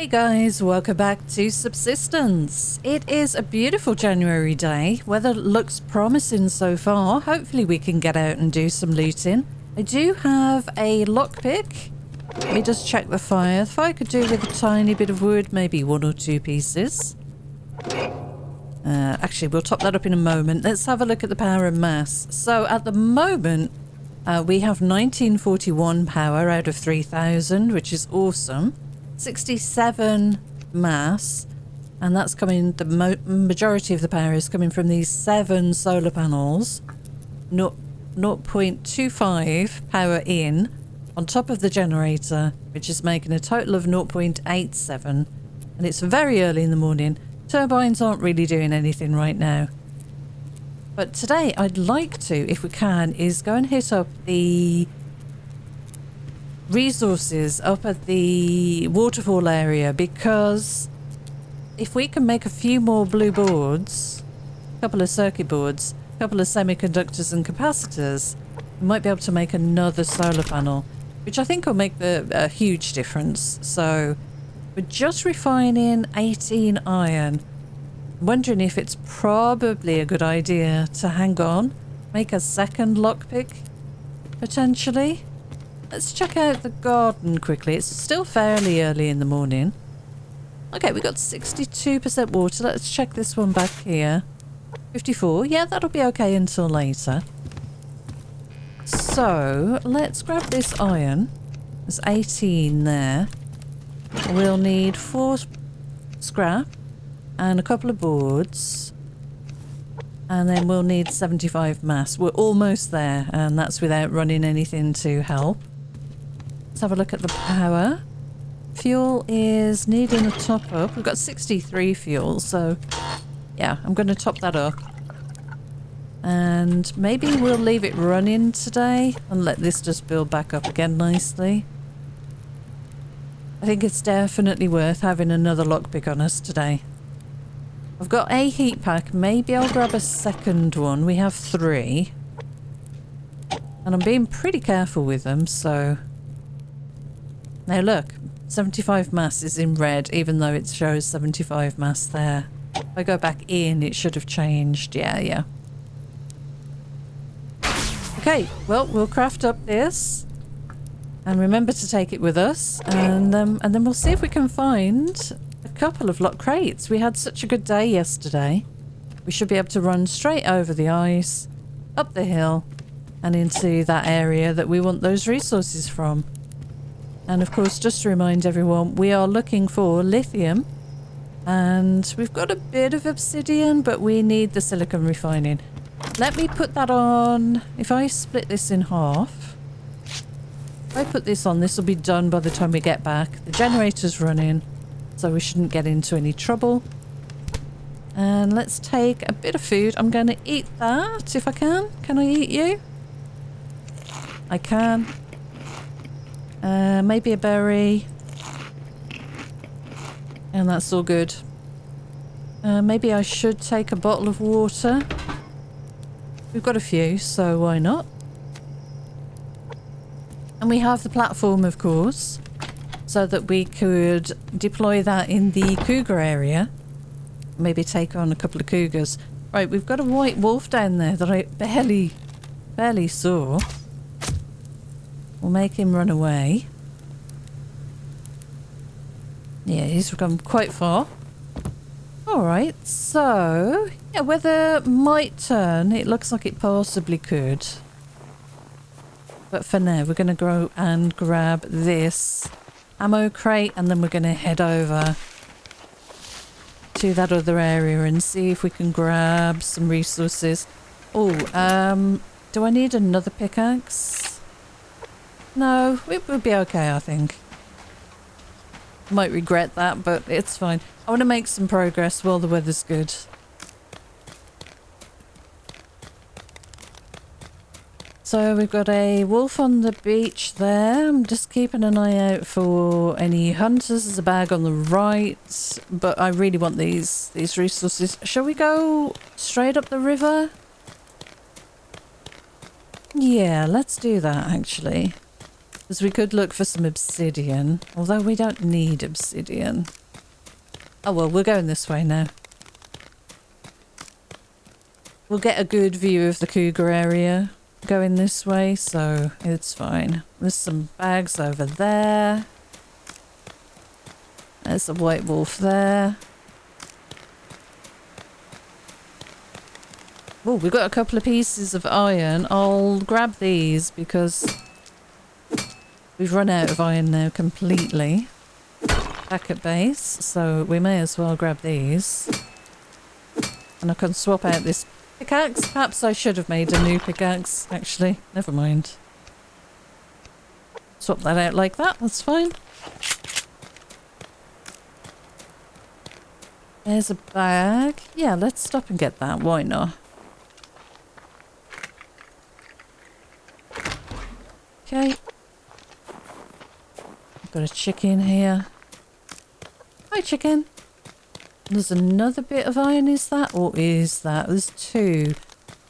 Hey guys, welcome back to Subsistence. It is a beautiful January day. Weather looks promising so far. Hopefully we can get out and do some looting. I do have a lockpick. Let me just check the fire. The fire could do with a tiny bit of wood, maybe 1 or 2 pieces. Actually, we'll top that up in a moment. Let's have a look at the power and mass. So at the moment, we have 1941 power out of 3000, which is awesome. 67 mass, and that's coming, the majority of the power is coming from these 7 solar panels. 0.25 power in on top of the generator, which is making a total of 0.87, and it's very early in the morning. Turbines aren't really doing anything right now, but today I'd like to, if we can, is go and hit up the resources up at the waterfall area, because if we can make a few more blue boards, a couple of circuit boards, a couple of semiconductors and capacitors, we might be able to make another solar panel, which I think will make a huge difference. So we're just refining 18 iron. I'm wondering if it's probably a good idea to hang on, make a second lockpick potentially. Let's check out the garden quickly. It's still fairly early in the morning. Okay, we got 62% water. Let's check this one back here. 54. Yeah, that'll be okay until later. So, let's grab this iron. There's 18 there. We'll need 4 scrap and a couple of boards. And then we'll need 75 mass. We're almost there, and that's without running anything to help. Let's have a look at the power. Fuel is needing a top up. We've got 63 fuel, so yeah, I'm going to top that up. And maybe we'll leave it running today and let this just build back up again nicely. I think it's definitely worth having another lockpick on us today. I've got a heat pack. Maybe I'll grab a second one. We have 3. And I'm being pretty careful with them, so... Now look, 75 mass is in red, even though it shows 75 mass there. If I go back in, it should have changed. Yeah. Okay, well, we'll craft up this. And remember to take it with us. And then we'll see if we can find a couple of lock crates. We had such a good day yesterday. We should be able to run straight over the ice, up the hill, and into that area that we want those resources from. And of course, just to remind everyone, we are looking for lithium, and we've got a bit of obsidian, but we need the silicon refining. Let me put that on. If I split this in half, if I put this on, this will be done by the time we get back. The generator's running, so we shouldn't get into any trouble. And let's take a bit of food. I'm going to eat that if I can. Can I eat you? I can. Maybe a berry. And that's all good. Maybe I should take a bottle of water. We've got a few, so why not? And we have the platform, of course, so that we could deploy that in the cougar area. Maybe take on a couple of cougars. Right, we've got a white wolf down there that I barely saw. We'll make him run away. Yeah, he's gone quite far. Alright, so... yeah, weather might turn. It looks like it possibly could. But for now, we're going to go and grab this ammo crate, and then we're going to head over to that other area and see if we can grab some resources. Oh, do I need another pickaxe? No, it would be okay, I think. Might regret that, but it's fine. I want to make some progress while the weather's good. So we've got a wolf on the beach there. I'm just keeping an eye out for any hunters. There's a bag on the right, but I really want these resources. Shall we go straight up the river? Yeah, let's do that actually. Because we could look for some obsidian, although we don't need obsidian. Oh well, we're going this way now. We'll get a good view of the cougar area going this way, so it's fine. There's some bags over there. There's a white wolf there. Oh, we've got a couple of pieces of iron. I'll grab these because we've run out of iron now completely. Back at base, so we may as well grab these. And I can swap out this pickaxe. Perhaps I should have made a new pickaxe, actually. Never mind. Swap that out like that, that's fine. There's a bag. Yeah, let's stop and get that. Why not? Okay. I've got a chicken here. Hi, chicken. There's another bit of iron, is that? Or is that? There's two.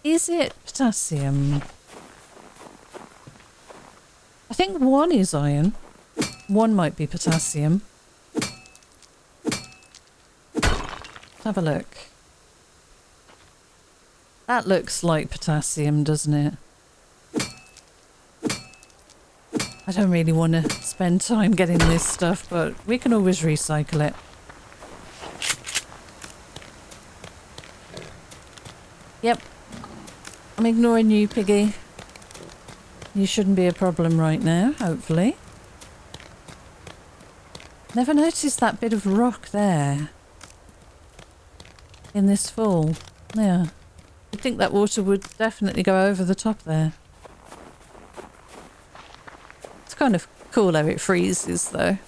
Is it potassium? I think one is iron. One might be potassium. Have a look. That looks like potassium, doesn't it? I don't really want to spend time getting this stuff, but we can always recycle it. Yep. I'm ignoring you, Piggy. You shouldn't be a problem right now, hopefully. Never noticed that bit of rock there. In this fall. Yeah. You'd think that water would definitely go over the top there. It's kind of cool how it freezes though.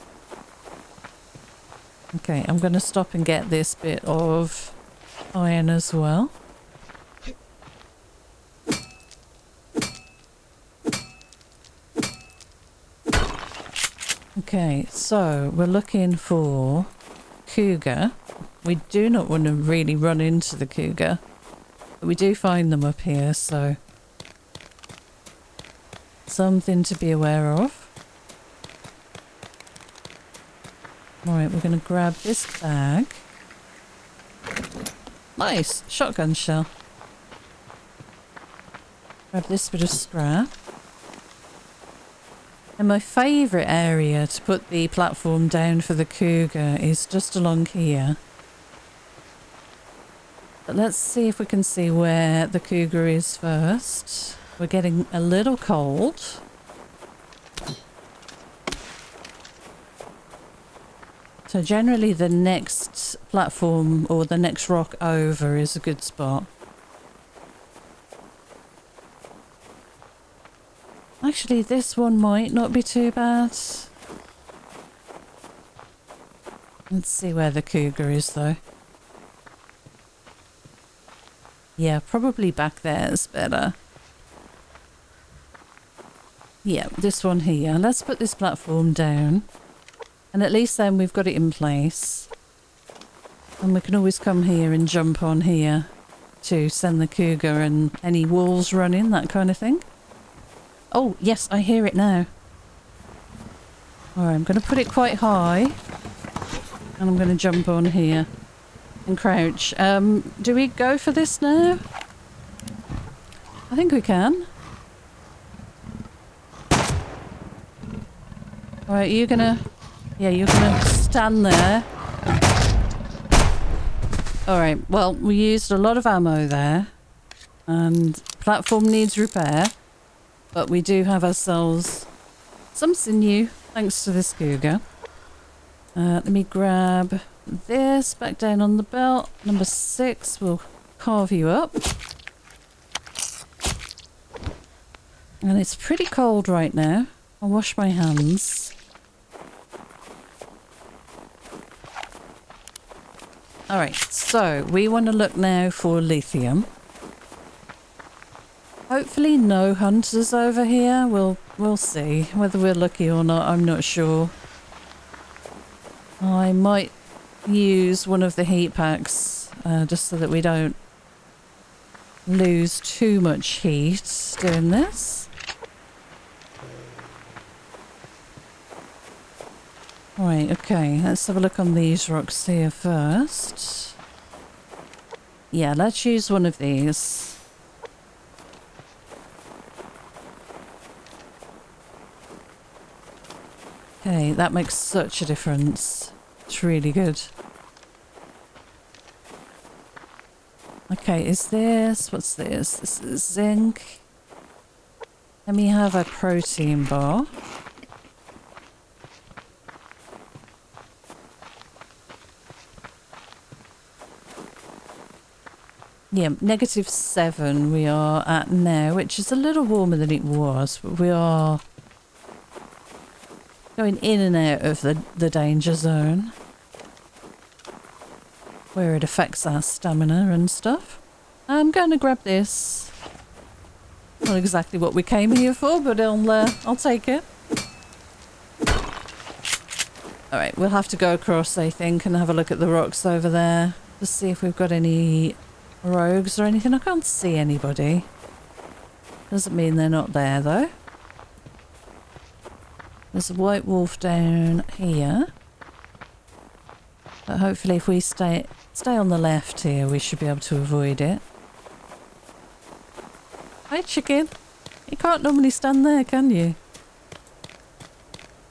Okay, I'm going to stop and get this bit of iron as well. Okay, so we're looking for cougar. We do not want to really run into the cougar, but we do find them up here, so something to be aware of. Alright, we're going to grab this bag. Nice! Shotgun shell. Grab this bit of scrap. And my favourite area to put the platform down for the cougar is just along here. But let's see if we can see where the cougar is first. We're getting a little cold. So generally the next platform or the next rock over is a good spot. Actually, this one might not be too bad. Let's see where the cougar is though. Yeah, probably back there is better. Yeah, this one here. Let's put this platform down. And at least then we've got it in place. And we can always come here and jump on here to send the cougar and any wolves running, that kind of thing. Oh, yes, I hear it now. Alright, I'm going to put it quite high. And I'm going to jump on here. And crouch. Do we go for this now? I think we can. Alright, you're gonna... Yeah, you're gonna stand there. Alright, well, we used a lot of ammo there. And platform needs repair. But we do have ourselves some sinew, thanks to this cougar. Let me grab this back down on the belt. Number 6 will carve you up. And it's pretty cold right now. I'll wash my hands. Alright, so we want to look now for lithium. Hopefully no hunters over here. We'll see. Whether we're lucky or not, I'm not sure. I might use one of the heat packs just so that we don't lose too much heat doing this. Right, okay, let's have a look on these rocks here first. Yeah, let's use one of these. Okay, that makes such a difference. It's really good. Okay, is this... what's this? This is zinc. Let me have a protein bar. Yeah, -7 we are at now, which is a little warmer than it was, but we are going in and out of the danger zone where it affects our stamina and stuff. I'm going to grab this. Not exactly what we came here for, but I'll take it. Alright, we'll have to go across, I think, and have a look at the rocks over there to see if we've got any rogues or anything. I can't see anybody. Doesn't mean they're not there, though. There's a white wolf down here. But hopefully if we stay on the left here, we should be able to avoid it. Hi, chicken. You can't normally stand there, can you?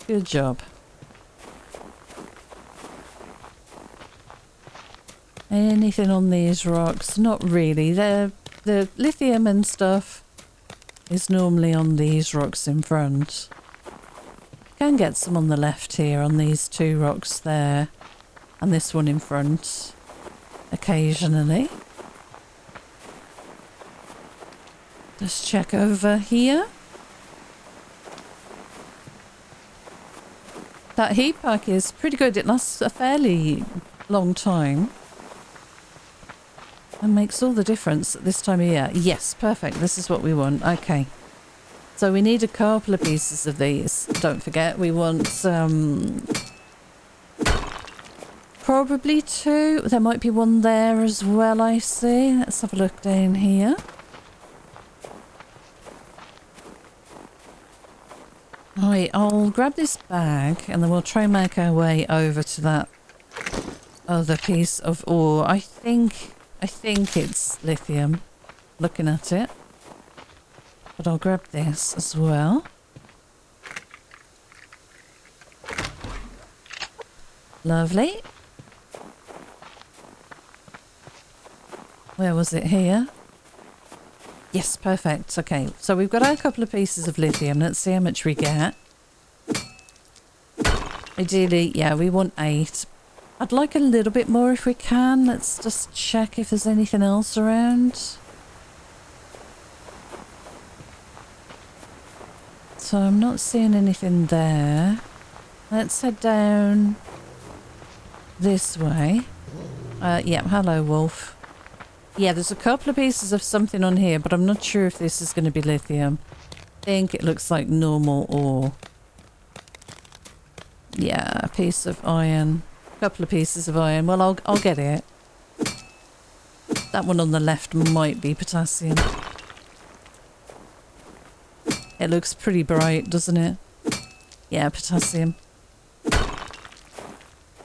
Good job. Anything on these rocks? Not really. The lithium and stuff is normally on these rocks in front. Can get some on the left here on these two rocks there. And this one in front. Occasionally. Just check over here. That heat pack is pretty good. It lasts a fairly long time. And makes all the difference at this time of year. Yes, perfect. This is what we want. Okay. So we need a couple of pieces of these. Don't forget, we want probably 2. There might be one there as well, I see. Let's have a look down here. Right, I'll grab this bag and then we'll try and make our way over to that other piece of ore. I think it's lithium, looking at it. But I'll grab this as well. Lovely. Where was it? Here? Yes, perfect. Okay, so we've got a couple of pieces of lithium. Let's see how much we get. Ideally, yeah, we want 8. I'd like a little bit more if we can. Let's just check if there's anything else around. So I'm not seeing anything there. Let's head down this way. Yeah, hello, wolf. Yeah, there's a couple of pieces of something on here, but I'm not sure if this is going to be lithium. I think it looks like normal ore. Yeah, a piece of iron. A couple of pieces of iron. Well, I'll get it. That one on the left might be potassium. It looks pretty bright, doesn't it? Yeah, potassium.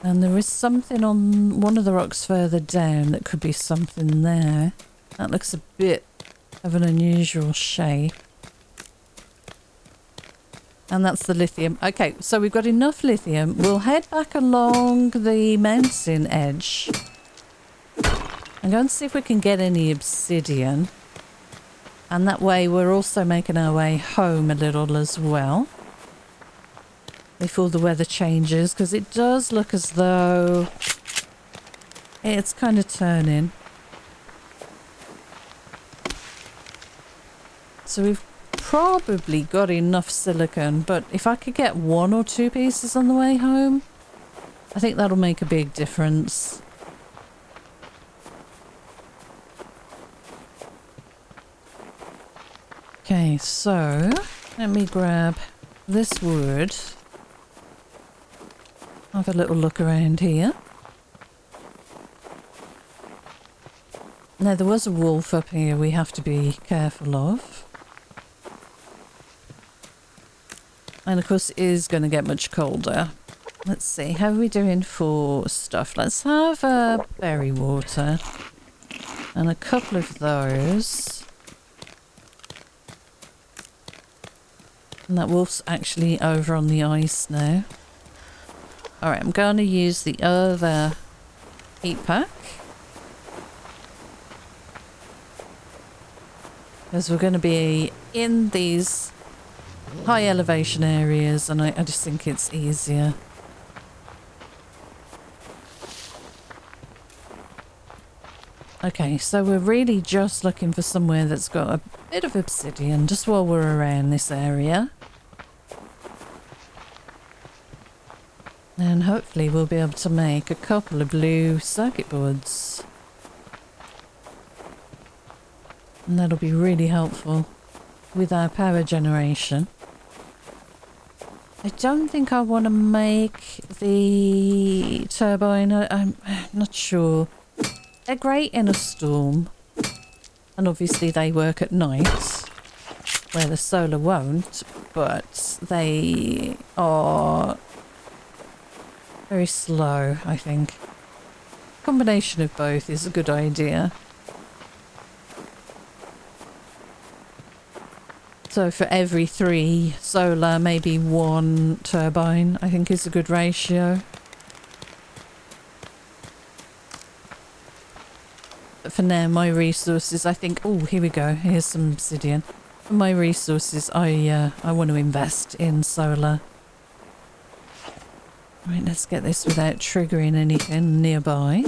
And there is something on one of the rocks further down that could be something there. That looks a bit of an unusual shape. And that's the lithium. Okay, so we've got enough lithium. We'll head back along the mountain edge. I'm going to see if we can get any obsidian. And that way we're also making our way home a little as well. Before the weather changes, because it does look as though it's kind of turning. So we've probably got enough silicon, but if I could get 1 or 2 pieces on the way home, I think that'll make a big difference. Okay, so let me grab this wood. Have a little look around here. Now, there was a wolf up here we have to be careful of. And of course it is going to get much colder. Let's see, how are we doing for stuff? Let's have berry water and a couple of those. And that wolf's actually over on the ice now. Alright, I'm going to use the other heat pack. Because we're going to be in these high elevation areas and I just think it's easier. Okay, so we're really just looking for somewhere that's got a bit of obsidian just while we're around this area. And hopefully we'll be able to make a couple of blue circuit boards. And that'll be really helpful with our power generation. I don't think I want to make the turbine. I'm not sure. They're great in a storm. And obviously they work at night, where the solar won't. But they are very slow, I think. Combination of both is a good idea. So for every 3 solar, maybe 1 turbine, I think is a good ratio. But for now, my resources, I think... Oh, here we go. Here's some obsidian. For my resources, I want to invest in solar. Right, let's get this without triggering anything nearby.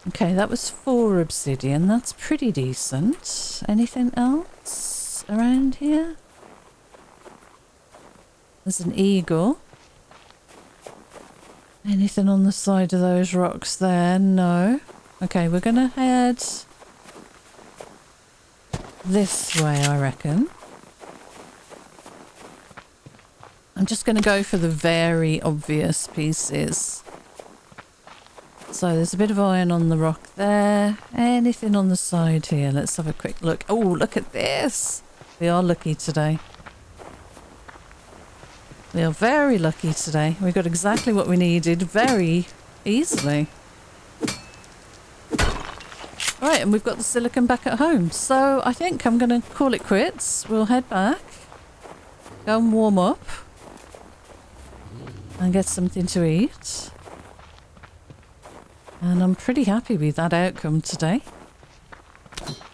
Okay, that was 4 obsidian. That's pretty decent. Anything else around here? There's an eagle. Anything on the side of those rocks there? No. Okay, we're going to head this way, I reckon. I'm just going to go for the very obvious pieces. So there's a bit of iron on the rock there. Anything on the side here? Let's have a quick look. Oh, look at this. We are lucky today. We are very lucky today. We got exactly what we needed very easily. Right, and we've got the silicon back at home. So I think I'm going to call it quits. We'll head back. Go and warm up. And get something to eat. And I'm pretty happy with that outcome today.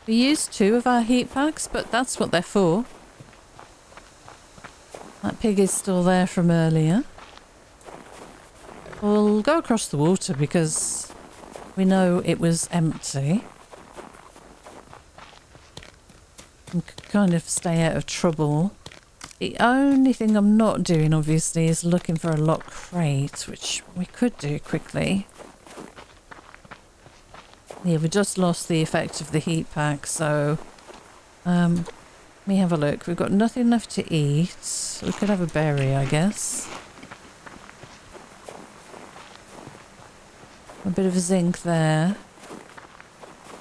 We used 2 of our heat packs, but that's what they're for. That pig is still there from earlier. We'll go across the water because we know it was empty. And kind of stay out of trouble. The only thing I'm not doing, obviously, is looking for a lock crate, which we could do quickly. Yeah, we just lost the effect of the heat pack, so... let me have a look. We've got nothing left to eat. We could have a berry, I guess. A bit of zinc there.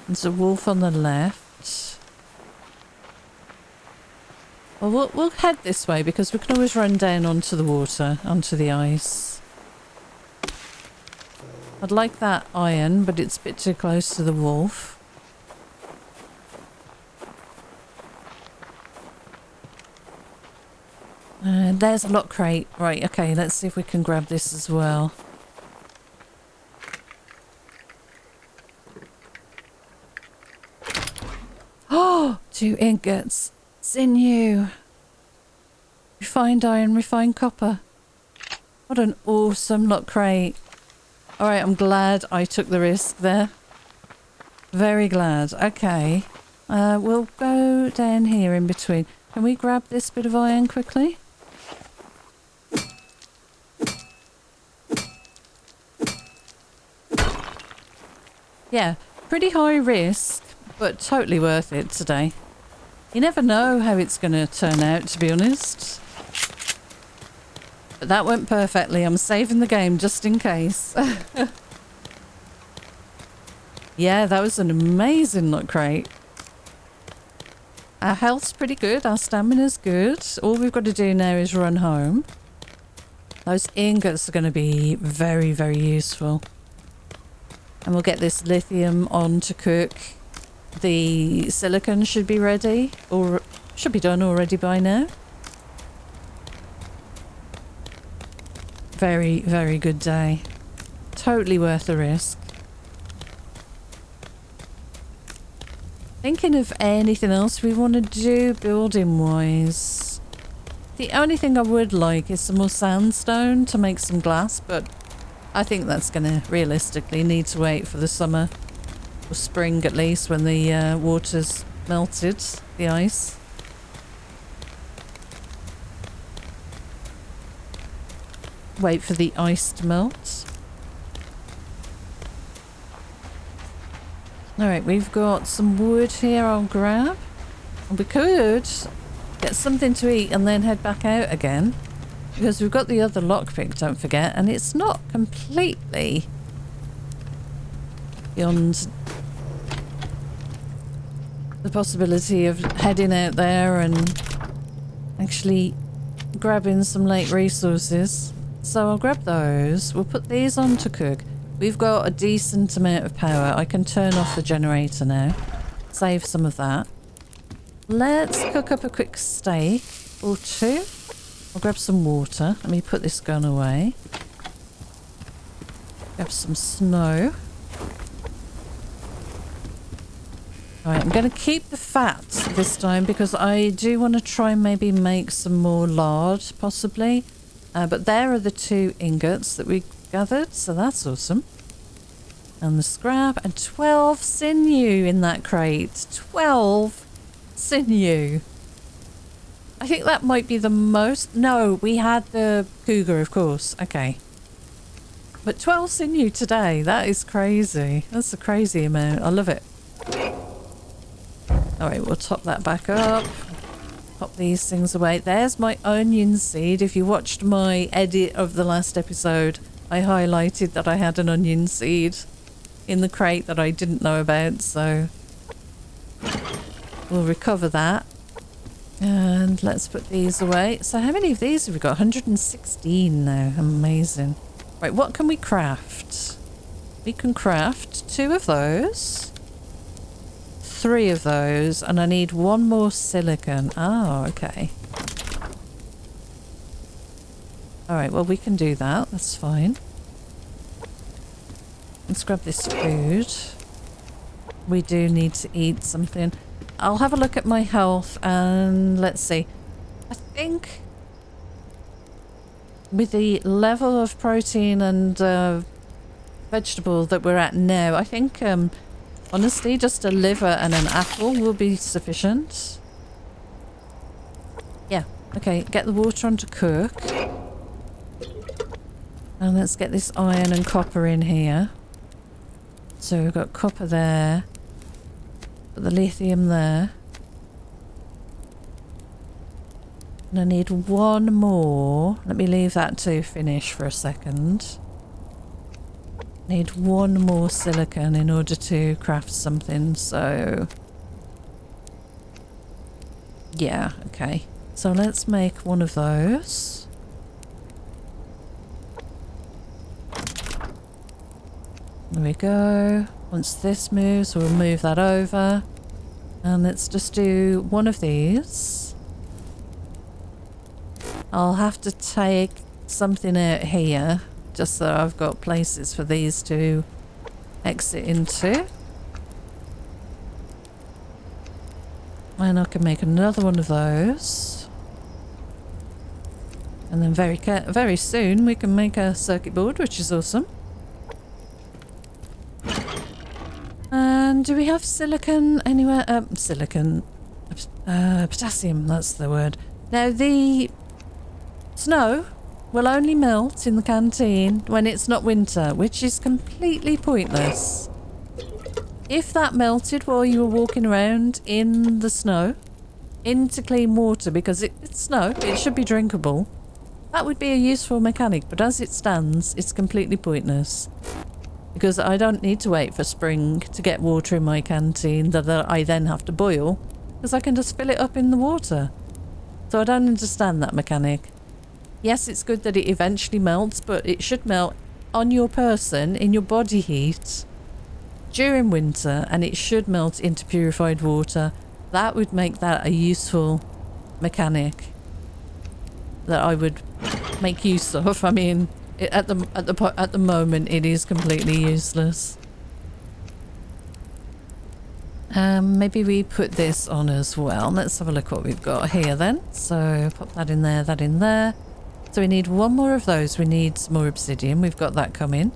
There's a wolf on the left. Well, we'll head this way because we can always run down onto the water, onto the ice. I'd like that iron, but it's a bit too close to the wolf. There's a lock crate. Right, okay, let's see if we can grab this as well. Oh, 2 ingots. Sinew. Refined iron, refined copper. What an awesome lock crate. Alright, I'm glad I took the risk there. Very glad. Okay. We'll go down here in between. Can we grab this bit of iron quickly? Yeah, pretty high risk, but totally worth it today. You never know how it's going to turn out, to be honest. But that went perfectly. I'm saving the game just in case. Yeah, that was an amazing lock crate. Our health's pretty good. Our stamina's good. All we've got to do now is run home. Those ingots are going to be very, very useful. And we'll get this lithium on to cook. The silicon should be ready, or should be done already by now. Very, very good day. Totally worth the risk. Thinking of anything else we want to do building wise. The only thing I would like is some more sandstone to make some glass, but I think that's going to realistically need to wait for the summer or spring at least, when the water's melted, the ice. Wait for the ice to melt. Alright, we've got some wood here I'll grab. And we could get something to eat and then head back out again. Because we've got the other lockpick, don't forget, and it's not completely beyond the possibility of heading out there and actually grabbing some lake resources. So I'll grab those. We'll put these on to cook. We've got a decent amount of power. I can turn off the generator now. Save some of that. Let's cook up a quick steak or two. I'll grab some water. Let me put this gun away. Grab some snow. Alright, I'm going to keep the fat this time because I do want to try and maybe make some more lard, possibly. But there are the 2 ingots that we gathered, so that's awesome. And the scrap, and 12 sinew in that crate. 12 sinew. I think that might be the most. No, we had the cougar, of course. Okay. But 12 sinew today, that is crazy. That's a crazy amount. I love it. Alright, we'll top that back up. Pop these things away. There's my onion seed. If you watched my edit of the last episode, I highlighted that I had an onion seed in the crate that I didn't know about, so we'll recover that. And let's put these away. So how many of these have we got? 116 now. Amazing. Right, what can we craft? We can craft 2 of those. 3 of those, and I need 1 more silicon. Oh, okay. Alright, well we can do that. That's fine. Let's grab this food. We do need to eat something. I'll have a look at my health and let's see. I think with the level of protein and vegetable that we're at now, I think honestly just a liver and an apple will be sufficient. Yeah, okay, get the water on to cook. And let's get this iron and copper in here. So we've got copper there. Put the lithium there. And I need 1 more. Let me leave that to finish for a second. Need 1 more silicon in order to craft something, so yeah, okay. So let's make 1 of those. There we go. Once this moves, we'll move that over. And let's just do 1 of these. I'll have to take something out here, just so I've got places for these to exit into. And I can make another 1 of those. And then very soon we can make a circuit board, which is awesome. And do we have silicon anywhere? Potassium, that's the word. Now the snow will only melt in the canteen when it's not winter, which is completely pointless. If that melted while you were walking around in the snow, into clean water, because it's snow, it should be drinkable, that would be a useful mechanic, but as it stands, it's completely pointless. Because I don't need to wait for spring to get water in my canteen that I then have to boil, because I can just fill it up in the water. So I don't understand that mechanic. Yes, it's good that it eventually melts, but it should melt on your person, in your body heat, during winter, and it should melt into purified water. That would make that a useful mechanic that I would make use of. I mean, at the moment, it is completely useless. Maybe we put this on as well. Let's have a look what we've got here then. So pop that in there, that in there. So we need one more of those. We need some more obsidian. We've got that coming.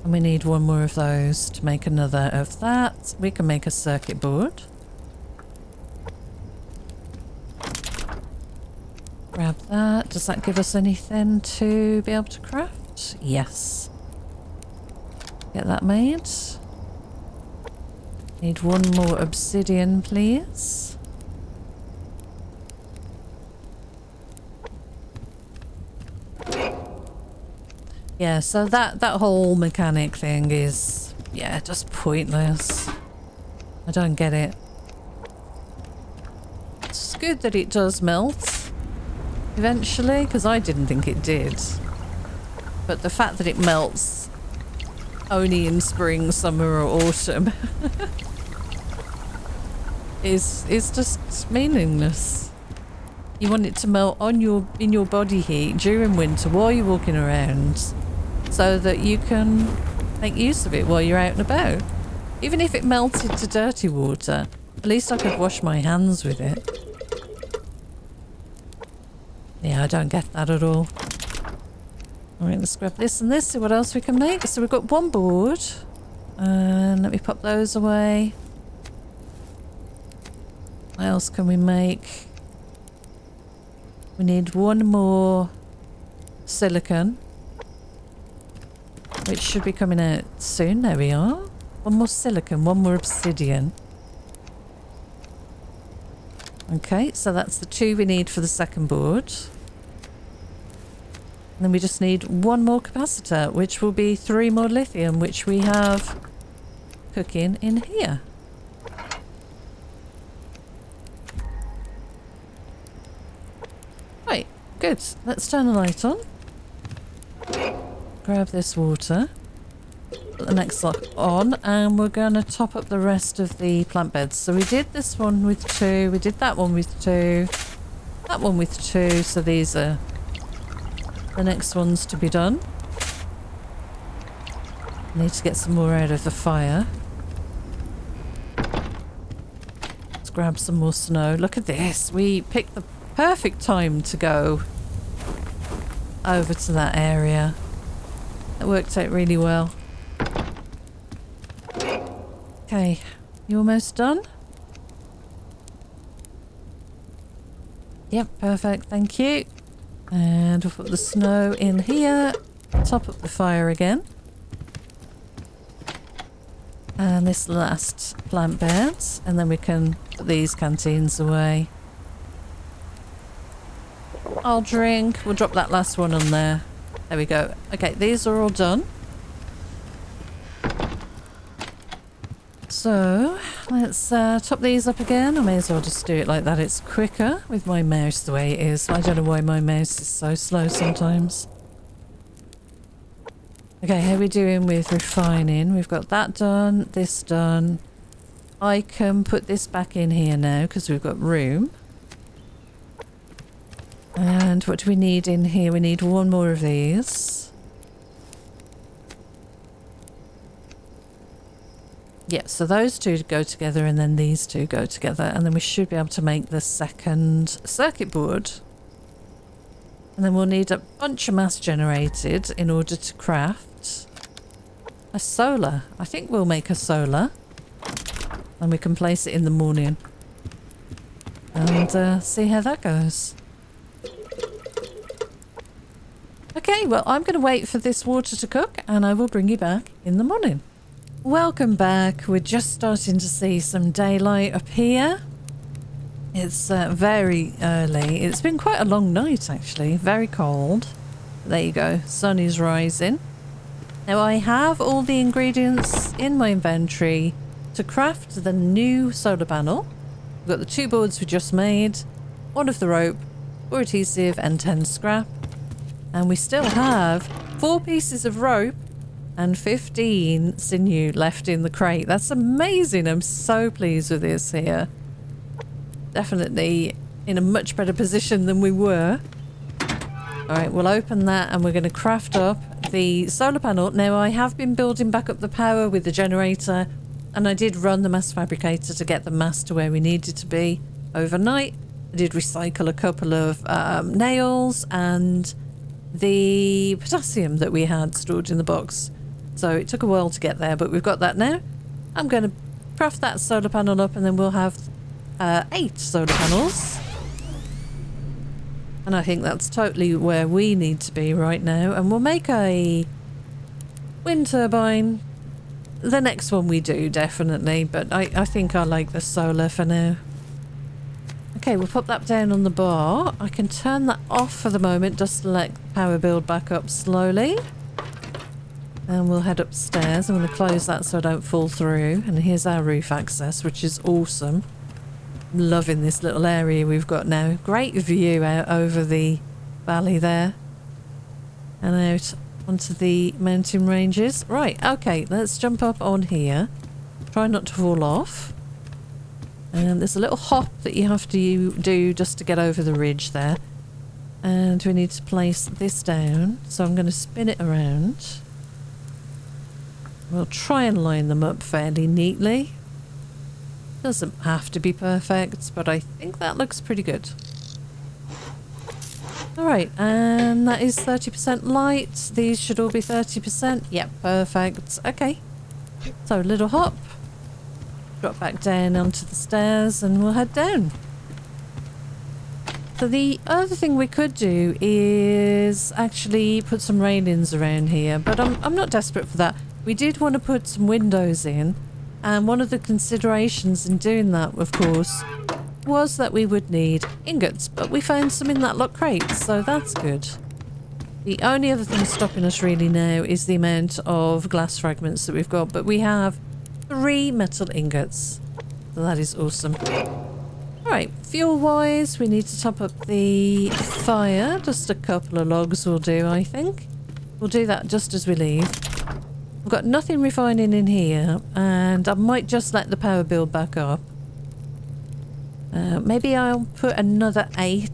And we need one more of those to make another of that. We can make a circuit board. Grab that. Does that give us anything to be able to craft? Yes. Get that made. Need one more obsidian, please. Yeah, so that whole mechanic thing is, yeah, just pointless. I don't get it. It's good that it does melt eventually, because I didn't think it did. But the fact that it melts only in spring, summer or autumn is just meaningless. You want it to melt on in your body heat during winter while you're walking around, so that you can make use of it while you're out and about. Even if it melted to dirty water, at least I could wash my hands with it. Yeah, I don't get that at all. Alright, let's grab this and this, see what else we can make. So we've got one board. And let me pop those away. What else can we make? We need one more silicon, which should be coming out soon. There we are. One more silicon, one more obsidian. Okay, so that's the two we need for the second board. And then we just need one more capacitor, which will be 3 more lithium, which we have cooking in here. Right, good. Let's turn the light on. Grab this water. Put the next lock on, and we're going to top up the rest of the plant beds. So we did this one with 2, we did that one with 2, that one with 2, so these are the next ones to be done. Need to get some more out of the fire. Let's grab some more snow. Look at this. We picked the perfect time to go over to that area. It worked out really well. Okay, you almost done? Yep, perfect, thank you. And we'll put the snow in here, top up the fire again. And this last plant bed, and then we can put these canteens away. I'll drink, we'll drop that last one on there. There we go. Okay, these are all done. So, let's top these up again. I may as well just do it like that. It's quicker with my mouse the way it is. I don't know why my mouse is so slow sometimes. Okay, how are we doing with refining? We've got that done, this done. I can put this back in here now because we've got room. And what do we need in here? We need one more of these. Yeah, so those two go together and then these two go together, and then we should be able to make the second circuit board. And then we'll need a bunch of mass generated in order to craft a solar. I think we'll make a solar and we can place it in the morning and see how that goes. Okay, well, I'm going to wait for this water to cook and I will bring you back in the morning. Welcome back. We're just starting to see some daylight up here. It's very early. It's been quite a long night actually, very cold. There you go, sun is rising. Now I have all the ingredients in my inventory to craft the new solar panel. We've got the 2 boards we just made, one of the rope, 4 adhesive and 10 scrap. And we still have 4 pieces of rope and 15 sinew left in the crate. That's amazing. I'm so pleased with this here. Definitely in a much better position than we were. Alright, we'll open that and we're going to craft up the solar panel. Now, I have been building back up the power with the generator, and I did run the mass fabricator to get the mass to where we needed to be overnight. I did recycle a couple of nails and the potassium that we had stored in the box. So it took a while to get there, but we've got that now. I'm going to craft that solar panel up and then we'll have 8 solar panels. And I think that's totally where we need to be right now. And we'll make a wind turbine. The next one we do, definitely. But I think I like the solar for now. Okay, we'll put that down on the bar. I can turn that off for the moment just to let power build back up slowly. And we'll head upstairs. I'm going to close that so I don't fall through. And here's our roof access, which is awesome. Loving this little area we've got now. Great view out over the valley there. And out onto the mountain ranges. Right, okay, let's jump up on here. Try not to fall off. And there's a little hop that you have to do just to get over the ridge there. And we need to place this down. So I'm going to spin it around. We'll try and line them up fairly neatly. Doesn't have to be perfect, but I think that looks pretty good. Alright, and that is 30% light. These should all be 30%. Yep, perfect. Okay. So, little hop. Drop back down onto the stairs and we'll head down. So the other thing we could do is actually put some railings around here, but I'm not desperate for that. We did want to put some windows in. And one of the considerations in doing that, of course, was that we would need ingots. But we found some in that lock crate, so that's good. The only other thing stopping us really now is the amount of glass fragments that we've got. But we have 3 metal ingots. So that is awesome. Alright, fuel-wise, we need to top up the fire. Just a couple of logs will do, I think. We'll do that just as we leave. We've got nothing refining in here, and I might just let the power build back up. Maybe I'll put another 8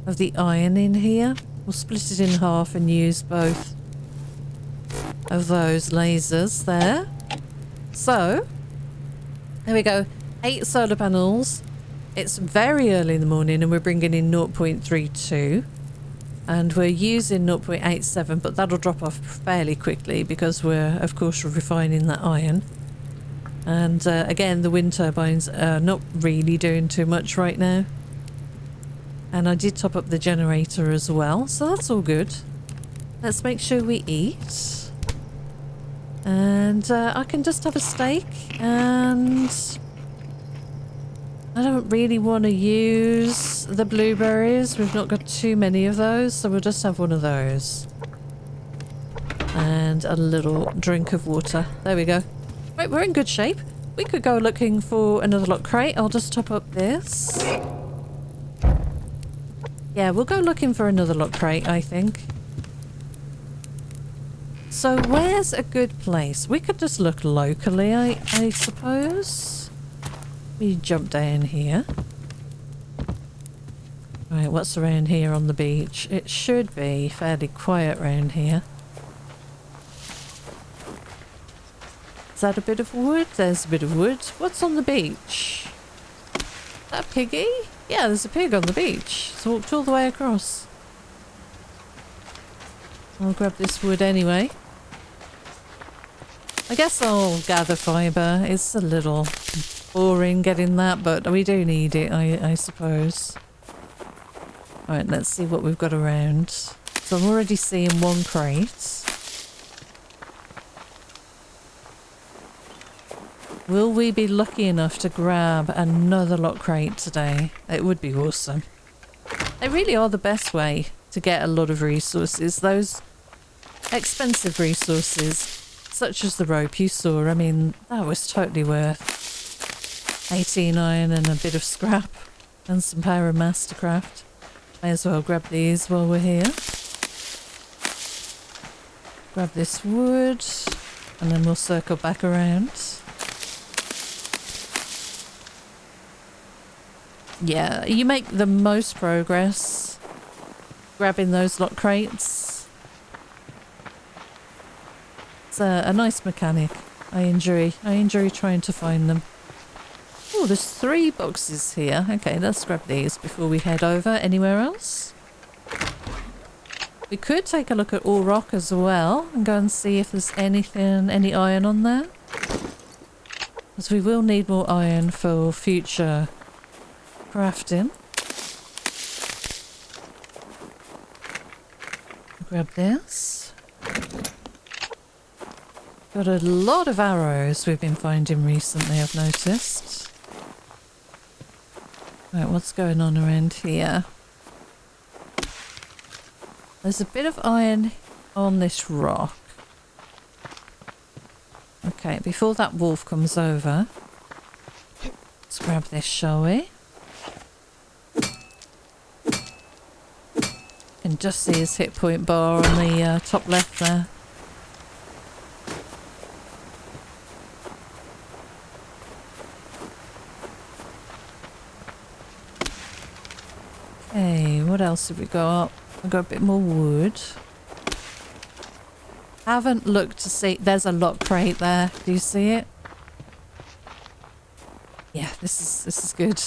of the iron in here. We'll split it in half and use both of those lasers there. So, there we go. 8 solar panels. It's very early in the morning and we're bringing in 0.32. And we're using 0.87, but that'll drop off fairly quickly because we're, of course, refining that iron. And again, the wind turbines are not really doing too much right now. And I did top up the generator as well, so that's all good. Let's make sure we eat. And I can just have a steak, and I don't really want to use the blueberries. We've not got too many of those, so we'll just have one of those. And a little drink of water. There we go. Right, we're in good shape. We could go looking for another lock crate. I'll just top up this. Yeah, we'll go looking for another lock crate, I think. So where's a good place? We could just look locally, I suppose. We jump down here. Right, what's around here on the beach? It should be fairly quiet around here. Is that a bit of wood? There's a bit of wood. What's on the beach? Is that a piggy? Yeah, there's a pig on the beach. It's walked all the way across. I'll grab this wood anyway. I guess I'll gather fibre. It's a little boring getting that, but we do need it, I suppose. Alright, let's see what we've got around. So I'm already seeing 1 crate. Will we be lucky enough to grab another lock crate today? It would be awesome. They really are the best way to get a lot of resources. Those expensive resources, such as the rope you saw, I mean, that was totally worth 18 iron and a bit of scrap. And some power and mass to craft. May as well grab these while we're here. Grab this wood, and then we'll circle back around. Yeah, you make the most progress grabbing those lock crates. It's a nice mechanic. I enjoy trying to find them. Oh, there's 3 boxes here. Okay, let's grab these before we head over. Anywhere else? We could take a look at all rock as well and go and see if there's anything, any iron on there. Because we will need more iron for future crafting. Grab this. Got a lot of arrows we've been finding recently, I've noticed. Right, what's going on around here? There's a bit of iron on this rock. Okay, before that wolf comes over, let's grab this, shall we? You can just see his hit point bar on the top left there. Okay, what else have we got? We've got a bit more wood. Haven't looked to see. There's a lock crate there. Do you see it? Yeah, this is good.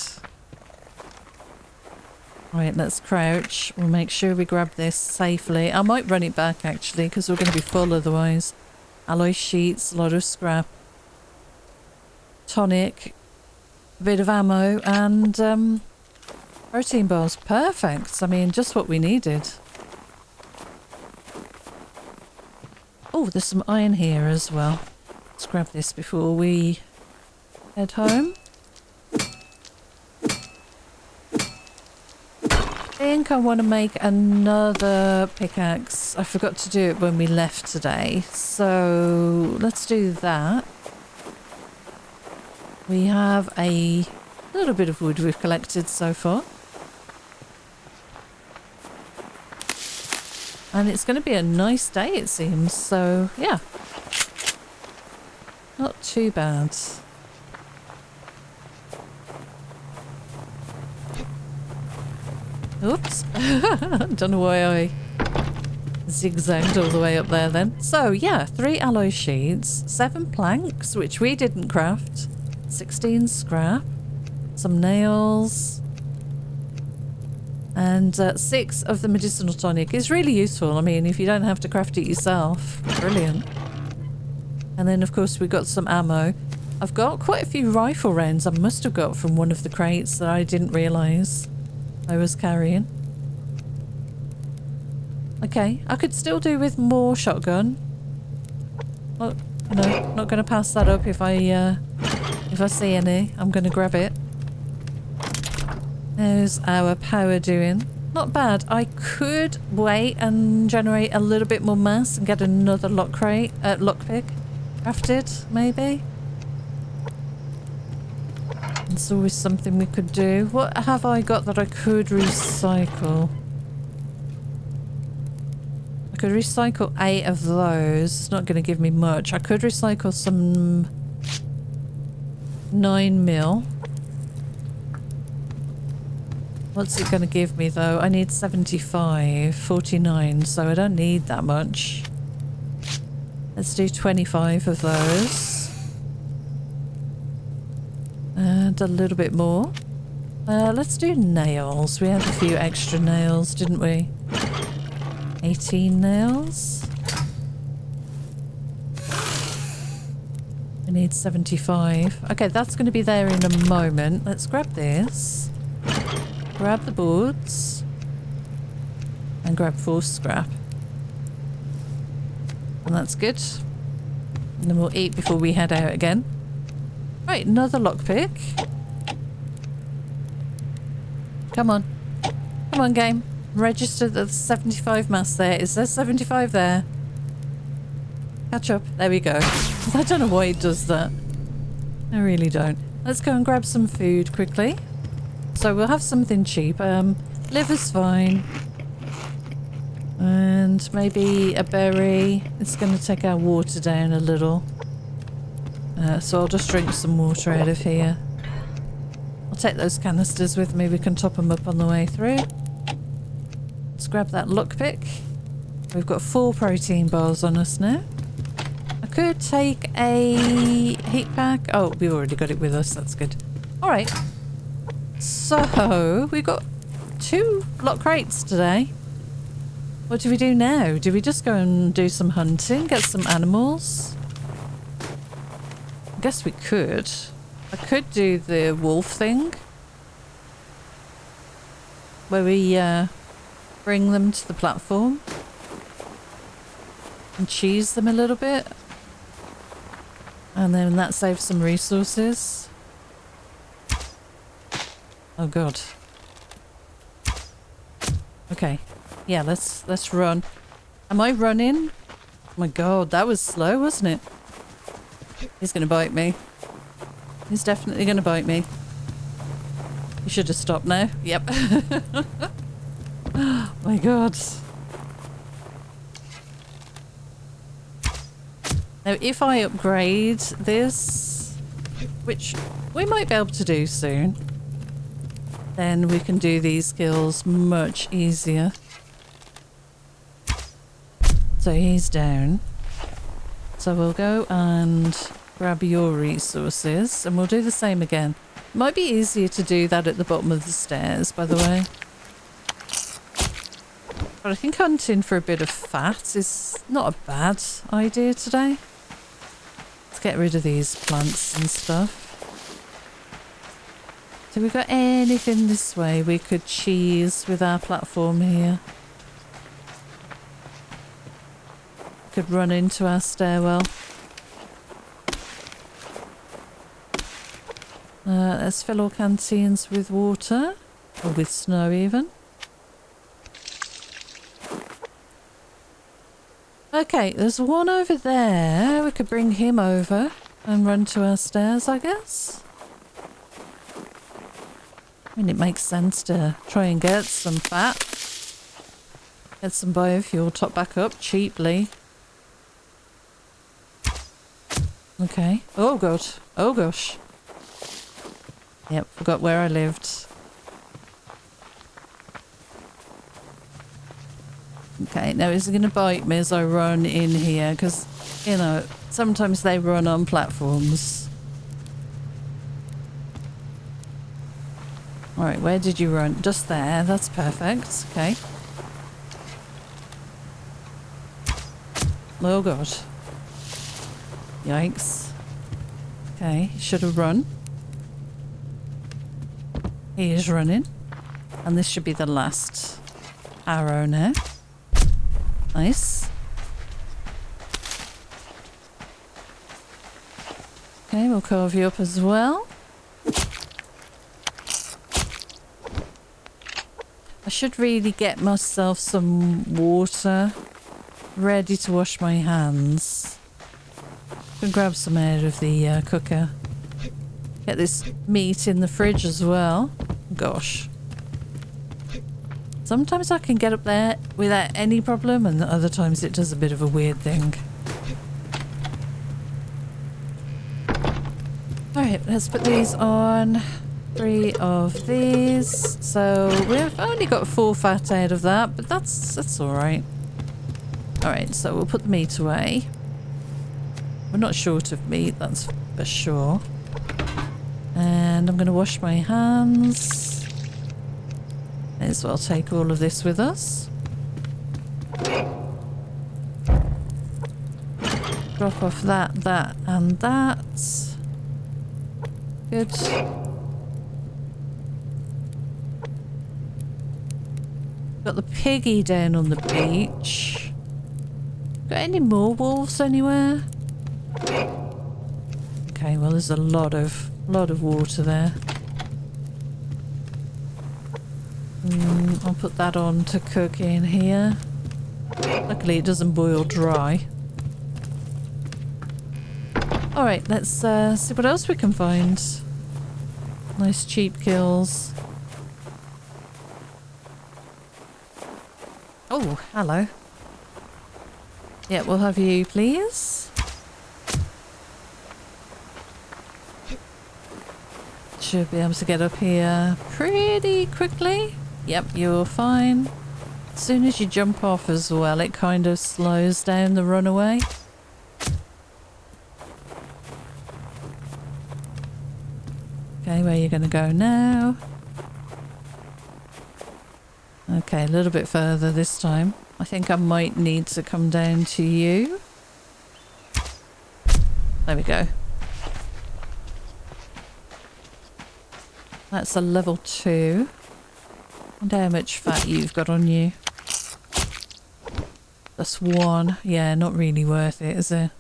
Right, let's crouch. We'll make sure we grab this safely. I might run it back actually because we're going to be full otherwise. Alloy sheets, a lot of scrap, tonic, a bit of ammo, and protein bars. Perfect. I mean, just what we needed. Oh, there's some iron here as well. Let's grab this before we head home. I think I want to make another pickaxe. I forgot to do it when we left today. So let's do that. We have a little bit of wood we've collected so far. And it's going to be a nice day, it seems. So, yeah. Not too bad. Oops. Don't know why I zigzagged all the way up there then. So, yeah. 3 alloy sheets. 7 planks, which we didn't craft. 16 scrap. Some nails. And 6 of the medicinal tonic is really useful. I mean, if you don't have to craft it yourself, brilliant. And then, of course, we got some ammo. I've got quite a few rifle rounds I must have got from one of the crates that I didn't realise I was carrying. Okay, I could still do with more shotgun. Well, you know, not going to pass that up if I see any. I'm going to grab it. There's our power doing. Not bad. I could wait and generate a little bit more mass and get another lockpick crafted, maybe. It's always something we could do. What have I got that I could recycle? I could recycle 8 of those. It's not going to give me much. I could recycle some 9mm. What's it going to give me though? I need 75, 49, so I don't need that much. Let's do 25 of those. And a little bit more. Let's do nails. We had a few extra nails, didn't we? 18 nails. I need 75. Okay, that's going to be there in a moment. Let's grab this. Grab the boards. And grab 4 scrap. And that's good. And then we'll eat before we head out again. Right, another lockpick. Come on. Come on, game. Register the 75 mass there. Is there 75 there? Catch up. There we go. I don't know why it does that. I really don't. Let's go and grab some food quickly. So we'll have something cheap. Liver's fine. And maybe a berry. It's going to take our water down a little. So I'll just drink some water out of here. I'll take those canisters with me. We can top them up on the way through. Let's grab that lockpick. We've got 4 protein bars on us now. I could take a heat pack. Oh, we've already got it with us. That's good. All right. So we got 2 lock crates today. What do we do now? Do we just go and do some hunting, get some animals? I guess we could. I could do the wolf thing, where we bring them to the platform and cheese them a little bit, and then that saves some resources. Oh god. Okay. Yeah, let's run. Am I running? Oh my god, that was slow, wasn't it? He's gonna bite me. He's definitely gonna bite me. You should have stopped now. Yep. Oh my god. Now, if I upgrade this, which we might be able to do soon, then we can do these kills much easier. So he's down. So we'll go and grab your resources and we'll do the same again. Might be easier to do that at the bottom of the stairs, by the way. But I think hunting for a bit of fat is not a bad idea today. Let's get rid of these plants and stuff. So we've got anything this way we could cheese with our platform here. Could run into our stairwell. Let's fill all canteens with water, or with snow even. Okay, there's one over there. We could bring him over and run to our stairs, I guess. I mean, it makes sense to try and get some fat. Get some biofuel top back up cheaply. Okay. Oh god. Oh gosh. Yep, forgot where I lived. Okay, now is he going to bite me as I run in here? Because, you know, sometimes they run on platforms. Alright, where did you run? Just there. That's perfect. Okay. Oh god. Yikes. Okay, should have run. He is running. And this should be the last arrow now. Nice. Okay, we'll carve you up as well. I should really get myself some water ready to wash my hands. Can grab some out of the cooker. Get this meat in the fridge as well. Gosh. Sometimes I can get up there without any problem, and other times it does a bit of a weird thing. Alright, let's put these on. 3 of these. So we've only got 4 fat out of that, but that's alright. Alright, so we'll put the meat away. We're not short of meat, that's for sure. And I'm going to wash my hands. May as well take all of this with us. Drop off that, that, and that. Good. Got the piggy down on the beach. Got any more wolves anywhere? Okay, well there's a lot of water there. I'll put that on to cook in here. Luckily it doesn't boil dry. Alright, let's see what else we can find. Nice cheap kills. Oh, hello. Yeah, we'll have you, please. Should be able to get up here pretty quickly. Yep, you're fine. As soon as you jump off as well, it kind of slows down the runaway. Okay, where are you going to go now? Okay, a little bit further this time. I think I might need to come down to you. There we go. That's a level 2. I wonder how much fat you've got on you. That's 1. Yeah, not really worth it, is it?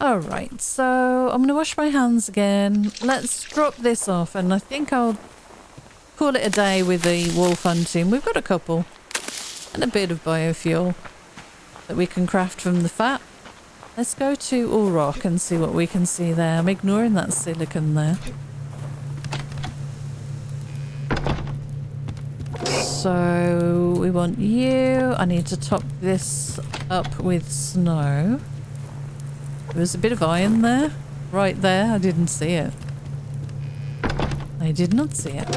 Alright, so I'm going to wash my hands again. Let's drop this off, and I think I'll call it a day with the wolf hunting. We've got a couple. And a bit of biofuel that we can craft from the fat. Let's go to All Rock and see what we can see there. I'm ignoring that silicon there. So we want you. I need to top this up with snow. There was a bit of iron there. Right there. I didn't see it. I did not see it.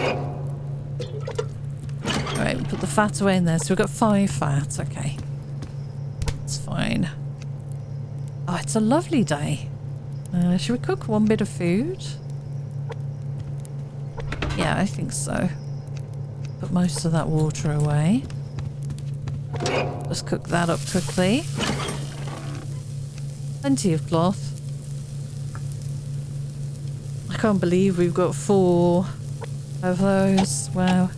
Right, we'll put the fat away in there. So we've got 5 fat. Okay. It's fine. Oh, it's a lovely day. Should we cook one bit of food? Yeah, I think so. Put most of that water away. Just cook that up quickly. Plenty of cloth. I can't believe we've got 4 of those. Wow.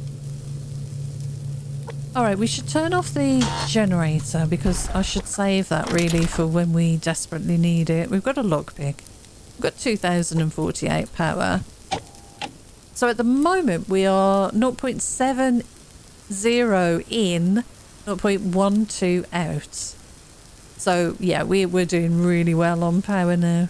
Alright, we should turn off the generator because I should save that really for when we desperately need it. We've got a lockpick. We've got 2048 power. So at the moment we are 0.70 in, 0.12 out. So yeah, we're doing really well on power now.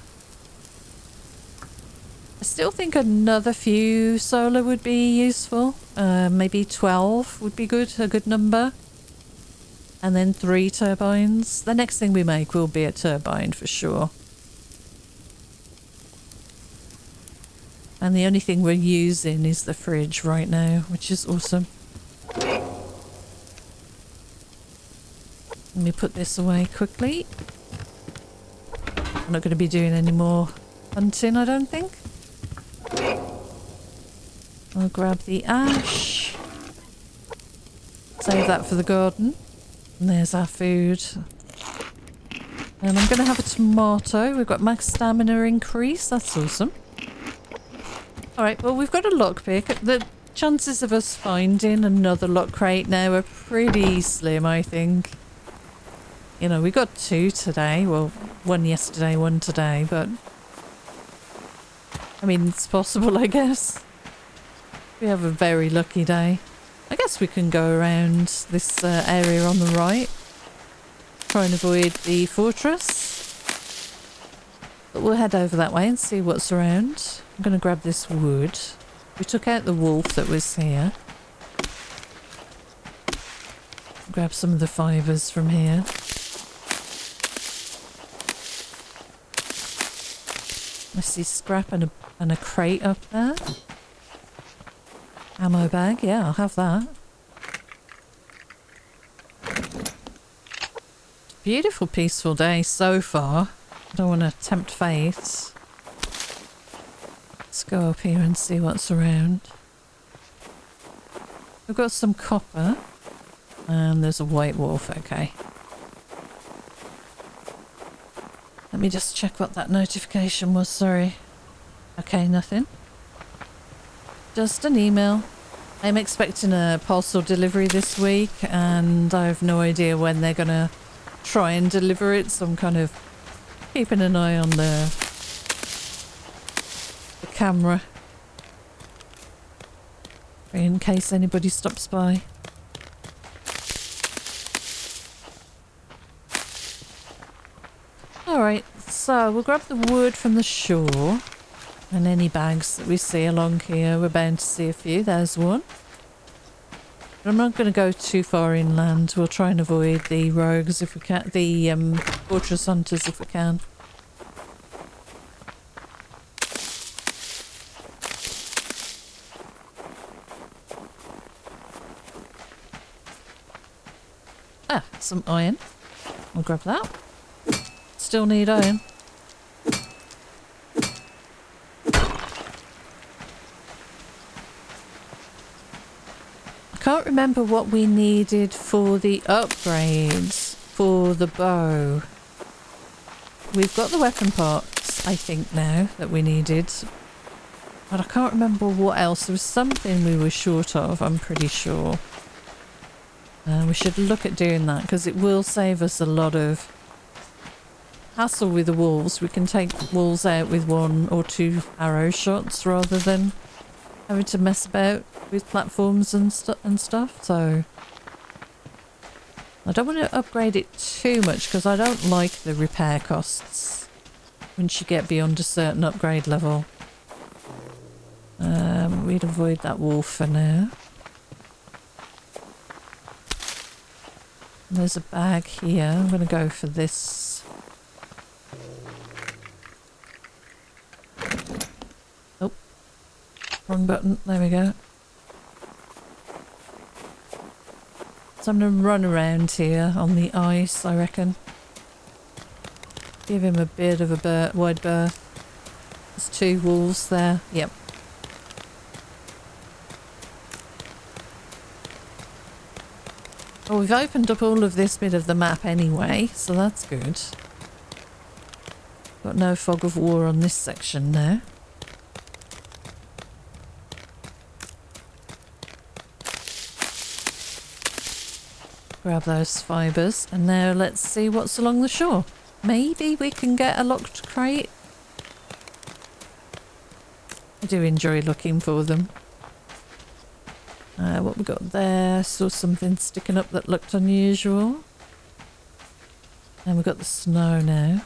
I still think another few solar would be useful. Maybe 12 would be good, a good number. And then 3 turbines. The next thing we make will be a turbine for sure. And the only thing we're using is the fridge right now, which is awesome. Let me put this away quickly. I'm not going to be doing any more hunting, I don't think. I'll grab the ash. Save that for the garden. And there's our food. And I'm going to have a tomato. We've got max stamina increase. That's awesome. Alright, well we've got a lockpick. The chances of us finding another lock crate now are pretty slim, I think. You know, we got 2 today. Well, 1 yesterday, 1 today, but... I mean, it's possible, I guess. We have a very lucky day. I guess we can go around this area on the right. Try and avoid the fortress. But we'll head over that way and see what's around. I'm going to grab this wood. We took out the wolf that was here. Grab some of the fibres from here. I see scrap and a crate up there. Ammo bag, yeah, I'll have that. Beautiful, peaceful day so far. I don't want to tempt fate. Let's go up here and see what's around. We've got some copper. And there's a white wolf, okay. Let me just check what that notification was, sorry. Okay, nothing. Just an email. I'm expecting a parcel delivery this week and I have no idea when they're gonna try and deliver it, so I'm kind of keeping an eye on the camera in case anybody stops by. Alright, so we'll grab the wood from the shore and any bags that we see along here. We're bound to see a few. There's one. But I'm not going to go too far inland. We'll try and avoid the rogues if we can, the fortress hunters if we can. Ah, some iron. I'll grab that. Still need iron. I can't remember what we needed for the upgrades for the bow. We've got the weapon parts, I think, now that we needed. But I can't remember what else. There was something we were short of, I'm pretty sure. We should look at doing that because it will save us a lot of hassle with the wolves. We can take wolves out with 1 or 2 arrow shots rather than having to mess about with platforms and stuff. So I don't want to upgrade it too much because I don't like the repair costs once you get beyond a certain upgrade level. We'd avoid that wolf for now. There's a bag here. I'm going to go for this. Oh, wrong button. There we go. So I'm going to run around here on the ice, I reckon. Give him a bit of a wide berth. There's 2 wolves there. Yep. Well, we've opened up all of this bit of the map anyway, so that's good. Got no fog of war on this section now. Grab those fibres, and now let's see what's along the shore. Maybe we can get a locked crate. I do enjoy looking for them. What we got there, saw something sticking up that looked unusual. And we've got the snow now.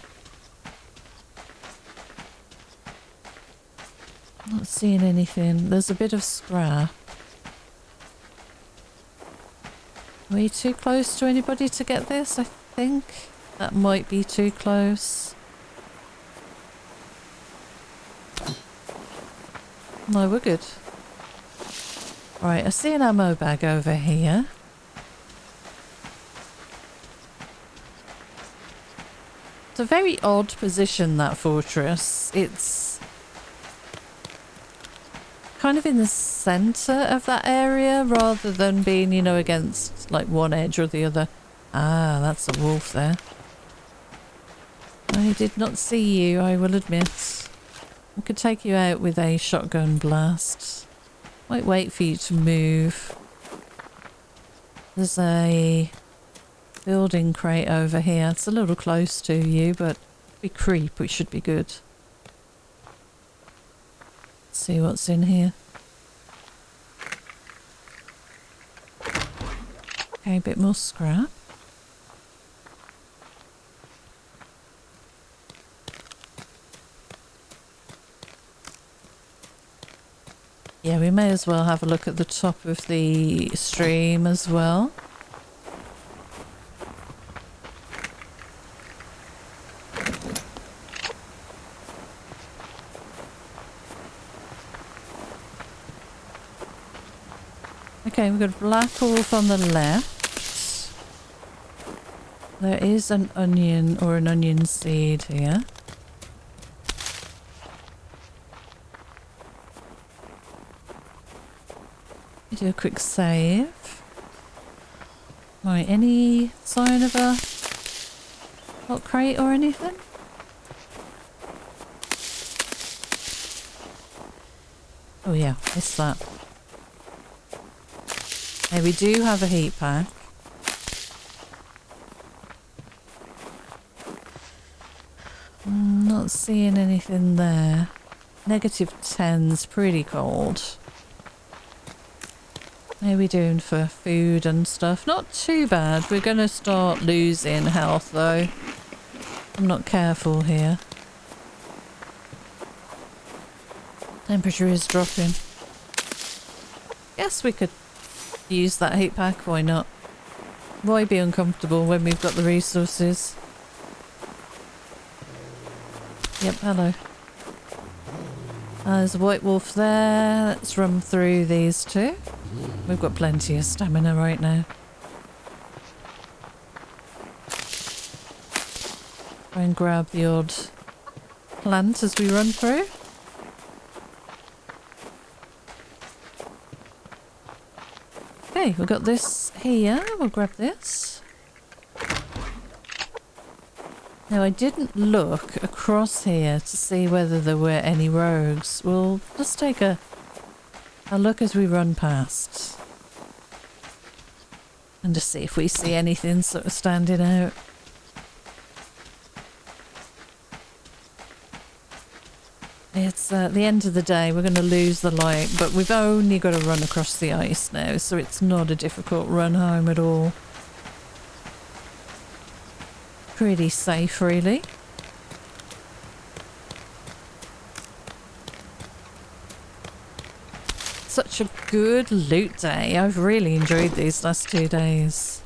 Not seeing anything. There's a bit of scrap. Are we too close to anybody to get this? I think that might be too close. No, we're good. Right, I see an ammo bag over here. It's a very odd position, that fortress. It's kind of in the centre of that area rather than being, you know, against like one edge or the other. Ah, that's a wolf there. I did not see you, I will admit. I could take you out with a shotgun blast. Might wait for you to move. There's a building crate over here. It's a little close to you, but if we creep, we should be good. Let's see what's in here. Okay, a bit more scrap. Yeah, we may as well have a look at the top of the stream as well. Okay, we've got a black wolf on the left. There is an onion or an onion seed here. Do a quick save. Right, any sign of a hot crate or anything? Oh yeah, missed that. Hey, we do have a heat pack. Not seeing anything there. -10's pretty cold. How are we doing for food and stuff? Not too bad. We're going to start losing health though. I'm not careful here. Temperature is dropping. Guess we could use that heat pack. Why not? Why be uncomfortable when we've got the resources? Yep, hello. There's a white wolf there. Let's run through these two. We've got plenty of stamina right now. Try and grab the odd plant as we run through. Okay, we've got this here. We'll grab this. Now, I didn't look across here to see whether there were any rogues. We'll just take a look as we run past. And just see if we see anything sort of standing out. It's the end of the day. We're going to lose the light, but we've only got to run across the ice now, so it's not a difficult run home at all. Pretty safe, really. Such a good loot day. I've really enjoyed these last 2 days.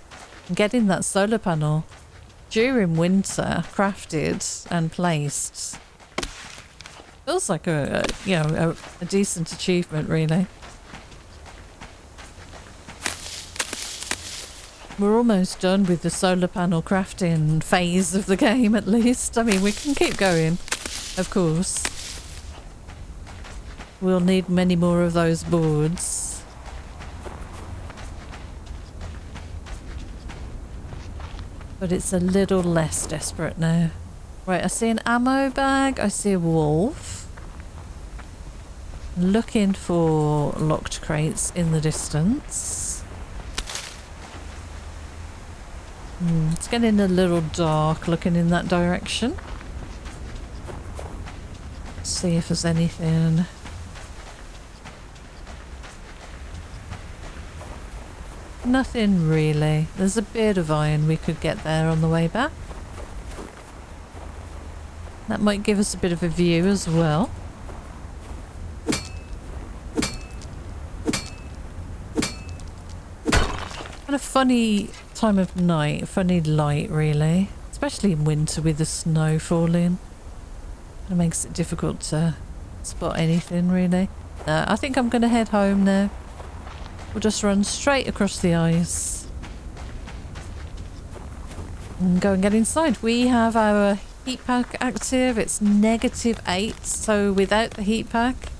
And getting that solar panel during winter crafted and placed feels like a decent achievement, really. We're almost done with the solar panel crafting phase of the game, at least. I mean, we can keep going, of course. We'll need many more of those boards. But it's a little less desperate now. Right, I see an ammo bag. I see a wolf. Looking for locked crates in the distance. It's getting a little dark looking in that direction. Let's see if there's anything. Nothing really. There's a bit of iron we could get there on the way back. That might give us a bit of a view as well. And a funny time of night, funny light really, especially in winter with the snow falling. It makes it difficult to spot anything really. I think I'm going to head home now. We'll just run straight across the ice and go and get inside. We have our heat pack active. It's -8, so without the heat pack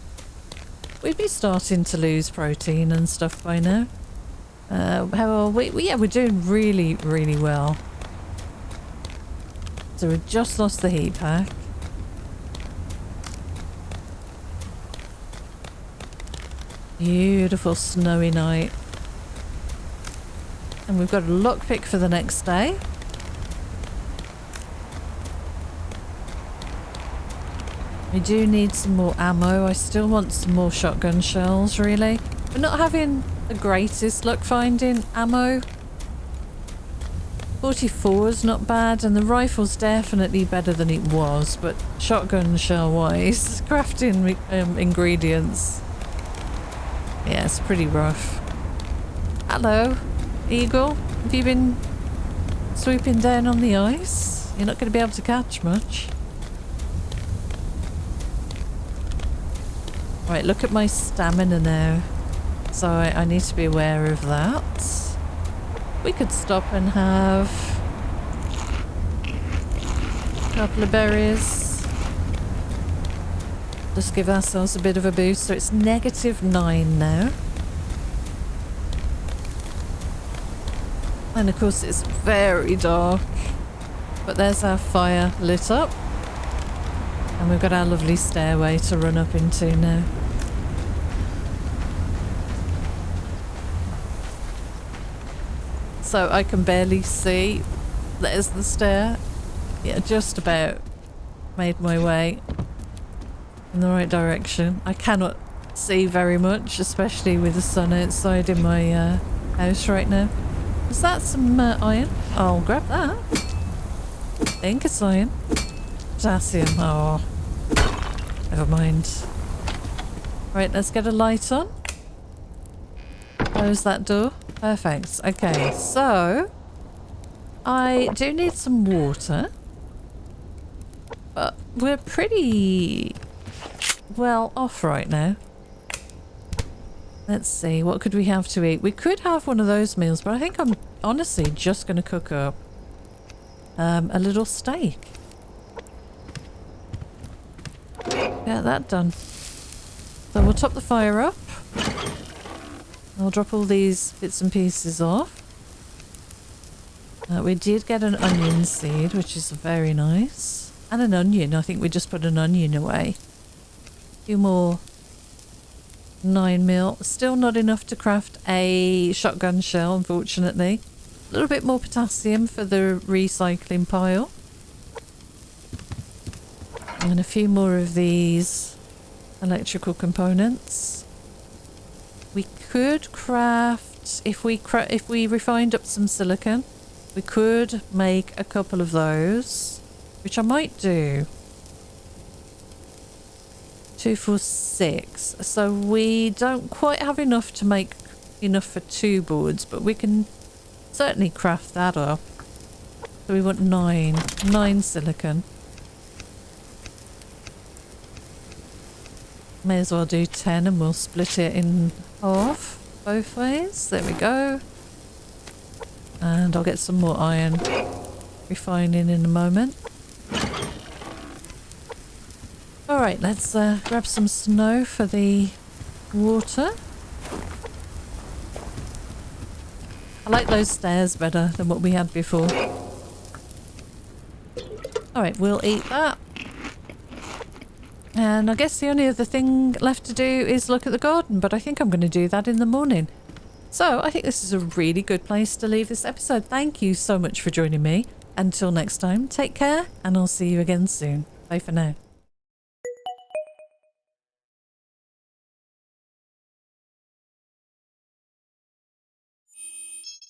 we'd be starting to lose protein and stuff by now. How are we? Yeah, we're doing really, really well. So we've just lost the heat pack. Beautiful snowy night. And we've got a lockpick for the next day. We do need some more ammo. I still want some more shotgun shells, really. We're not having the greatest luck finding ammo. 44 is not bad, and the rifle's definitely better than it was, but shotgun shell wise, crafting ingredients, yeah, it's pretty rough. Hello, eagle. Have you been swooping down on the ice? You're not going to be able to catch much. Right, look at my stamina now. So I need to be aware of that. We could stop and have a couple of berries. Just give ourselves a bit of a boost. So it's -9 now. And of course it's very dark. But there's our fire lit up. And we've got our lovely stairway to run up into now. So I can barely see. There's the stair. Yeah, just about made my way in the right direction. I cannot see very much, especially with the sun outside in my house right now. Is that some iron? I'll grab that. I think it's iron. Potassium. Oh, never mind. Right, let's get a light on. Close that door. Perfect. Okay, so I do need some water, but we're pretty well off right now. Let's see, what could we have to eat? We could have one of those meals, but I think I'm honestly just going to cook up a little steak. Get that done. So we'll top the fire up. I'll drop all these bits and pieces off. We did get an onion seed, which is very nice. And an onion. I think we just put an onion away. A few more 9mm. Still not enough to craft a shotgun shell, unfortunately. A little bit more potassium for the recycling pile. And a few more of these electrical components. We could craft, if we refined up some silicon, we could make a couple of those, which I might do. 2, 4, 6. So we don't quite have enough to make enough for 2 boards, but we can certainly craft that up. So we want 9 silicon. May as well do 10 and we'll split it in half both ways. There we go. And I'll get some more iron refining in a moment. Alright, let's grab some snow for the water. I like those stairs better than what we had before. Alright, we'll eat that. And I guess the only other thing left to do is look at the garden, but I think I'm going to do that in the morning. So I think this is a really good place to leave this episode. Thank you so much for joining me. Until next time, take care and I'll see you again soon. Bye for now.